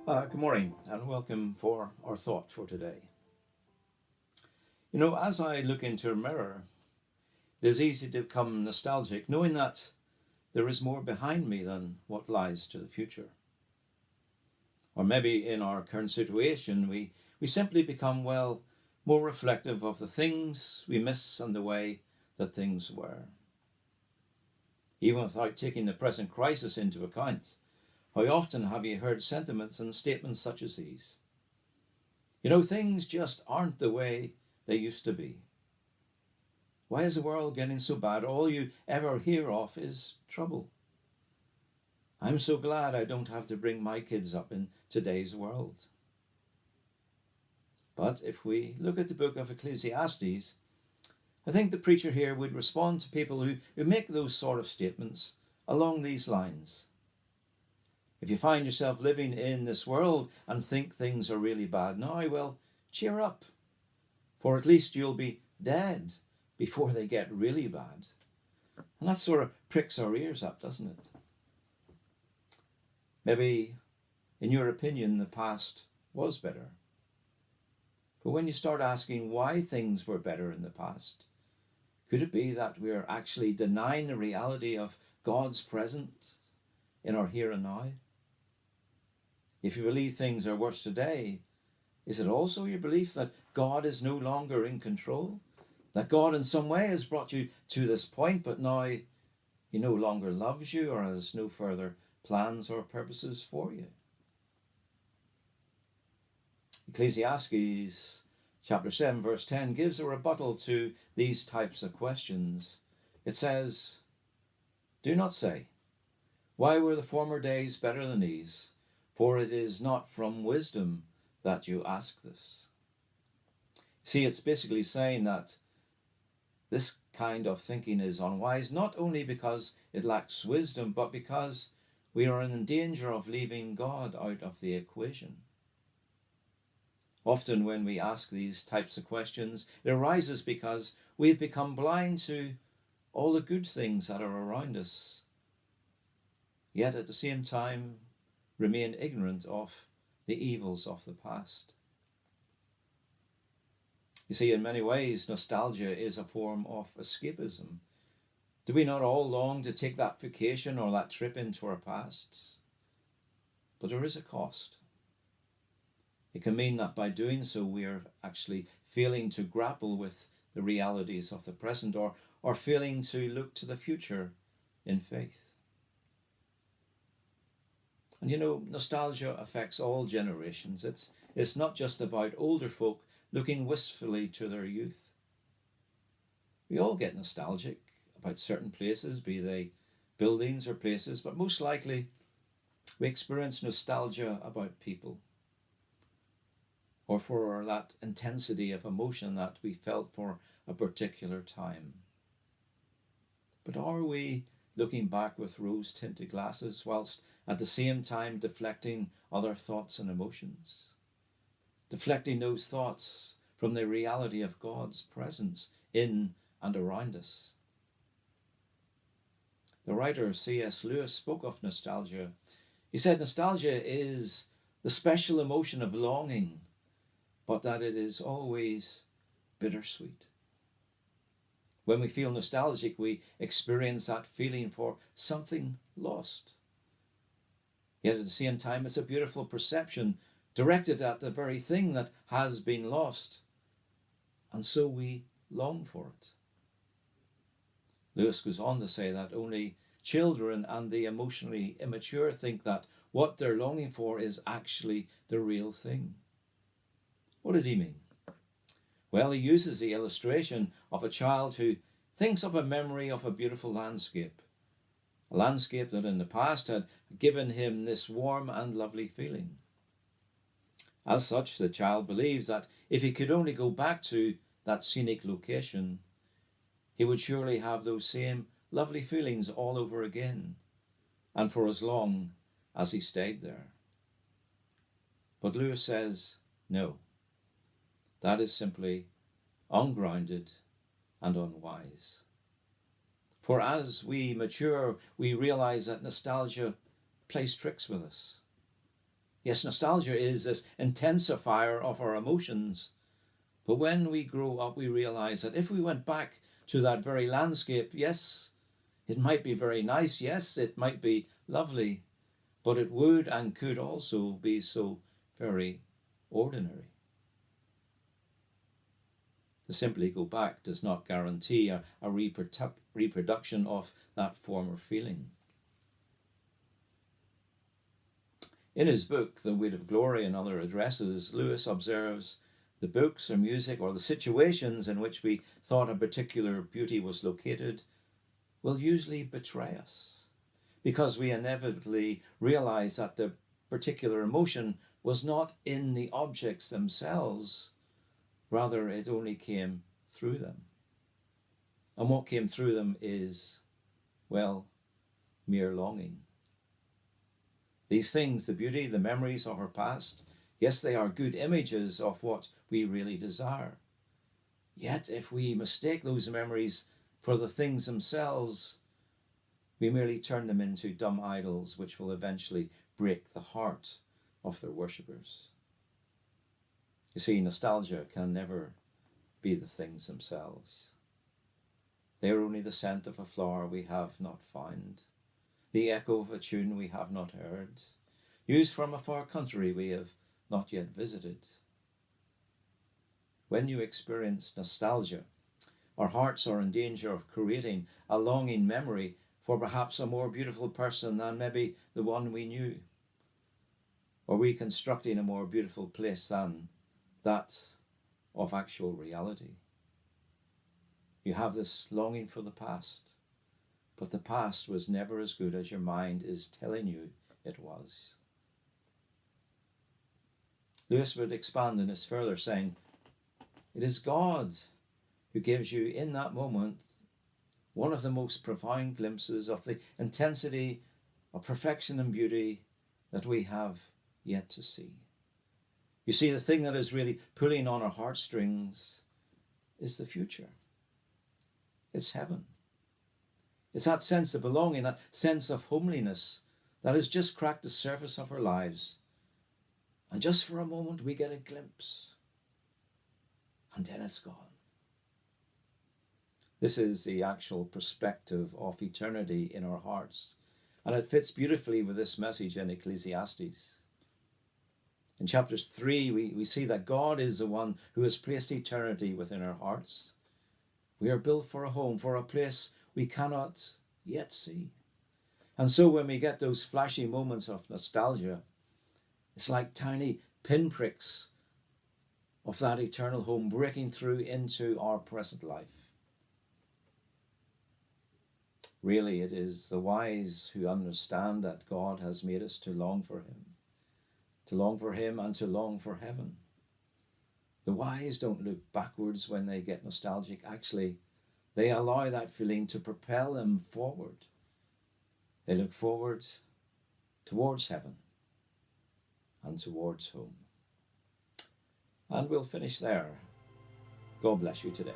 Good morning and welcome for our thought for today. As I look into a mirror, it is easy to become nostalgic, knowing that there is more behind me than what lies to the future. Or maybe in our current situation, we simply become, more reflective of the things we miss and the way that things were. Even without taking the present crisis into account, how often have you heard sentiments and statements such as these? Things just aren't the way they used to be. Why is the world getting so bad? All you ever hear of is trouble. I'm so glad I don't have to bring my kids up in today's world. But if we look at the book of Ecclesiastes, I think the preacher here would respond to people who make those sort of statements along these lines. If you find yourself living in this world and think things are really bad now, cheer up, for at least you'll be dead before they get really bad. And that sort of pricks our ears up, doesn't it? Maybe, in your opinion, the past was better. But when you start asking why things were better in the past, could it be that we're actually denying the reality of God's presence in our here and now? If you believe things are worse today, is it also your belief that God is no longer in control? That God in some way has brought you to this point, but now He no longer loves you or has no further plans or purposes for you? Ecclesiastes chapter 7 verse 10 gives a rebuttal to these types of questions. It says, "Do not say, 'Why were the former days better than these?' For it is not from wisdom that you ask this." See, it's basically saying that this kind of thinking is unwise, not only because it lacks wisdom, but because we are in danger of leaving God out of the equation. Often when we ask these types of questions, it arises because we've become blind to all the good things that are around us, yet at the same time remain ignorant of the evils of the past. You see, in many ways, nostalgia is a form of escapism. Do we not all long to take that vacation or that trip into our pasts? But there is a cost. It can mean that by doing so, we are actually failing to grapple with the realities of the present or failing to look to the future in faith. And nostalgia affects all generations. It's not just about older folk looking wistfully to their youth. We all get nostalgic about certain places, be they buildings or places, but most likely we experience nostalgia about people, or for that intensity of emotion that we felt for a particular time. But are we looking back with rose-tinted glasses whilst at the same time deflecting other thoughts and emotions? Deflecting those thoughts from the reality of God's presence in and around us. The writer C.S. Lewis spoke of nostalgia. He said nostalgia is the special emotion of longing, but that it is always bittersweet. When we feel nostalgic, we experience that feeling for something lost. Yet at the same time, it's a beautiful perception directed at the very thing that has been lost. And so we long for it. Lewis goes on to say that only children and the emotionally immature think that what they're longing for is actually the real thing. What did he mean? Well, he uses the illustration of a child who thinks of a memory of a beautiful landscape, a landscape that in the past had given him this warm and lovely feeling. As such, the child believes that if he could only go back to that scenic location, he would surely have those same lovely feelings all over again, and for as long as he stayed there. But Lewis says, no, that is simply ungrounded and unwise. For as we mature, we realize that nostalgia plays tricks with us. Yes, nostalgia is this intensifier of our emotions. But when we grow up, we realize that if we went back to that very landscape, yes, it might be very nice, yes, it might be lovely, but it would and could also be so very ordinary. To simply go back does not guarantee a reproduction of that former feeling. In his book, The Weight of Glory and Other Addresses, Lewis observes the books or music or the situations in which we thought a particular beauty was located will usually betray us, because we inevitably realize that the particular emotion was not in the objects themselves, rather it only came through them. And what came through them is, well, mere longing. These things, the beauty, the memories of our past, yes, they are good images of what we really desire. Yet if we mistake those memories for the things themselves, we merely turn them into dumb idols which will eventually break the heart of their worshippers. You see, nostalgia can never be the things themselves. They are only the scent of a flower we have not found, the echo of a tune we have not heard, used from a far country we have not yet visited. When you experience nostalgia, our hearts are in danger of creating a longing memory for perhaps a more beautiful person than maybe the one we knew, or reconstructing a more beautiful place than that of actual reality. You have this longing for the past, but the past was never as good as your mind is telling you it was. Lewis would expand on this further, saying, it is God who gives you in that moment one of the most profound glimpses of the intensity of perfection and beauty that we have yet to see. You see, the thing that is really pulling on our heartstrings is the future. It's heaven. It's that sense of belonging, that sense of homeliness that has just cracked the surface of our lives. And just for a moment we get a glimpse, and then it's gone. This is the actual perspective of eternity in our hearts, and it fits beautifully with this message in Ecclesiastes. In chapters 3, we see that God is the one who has placed eternity within our hearts. We are built for a home, for a place we cannot yet see. And so when we get those flashy moments of nostalgia, it's like tiny pinpricks of that eternal home breaking through into our present life. Really, it is the wise who understand that God has made us to long for him and to long for heaven. The wise don't look backwards when they get nostalgic. Actually, they allow that feeling to propel them forward. They look forward towards heaven and towards home. And we'll finish there. God bless you today.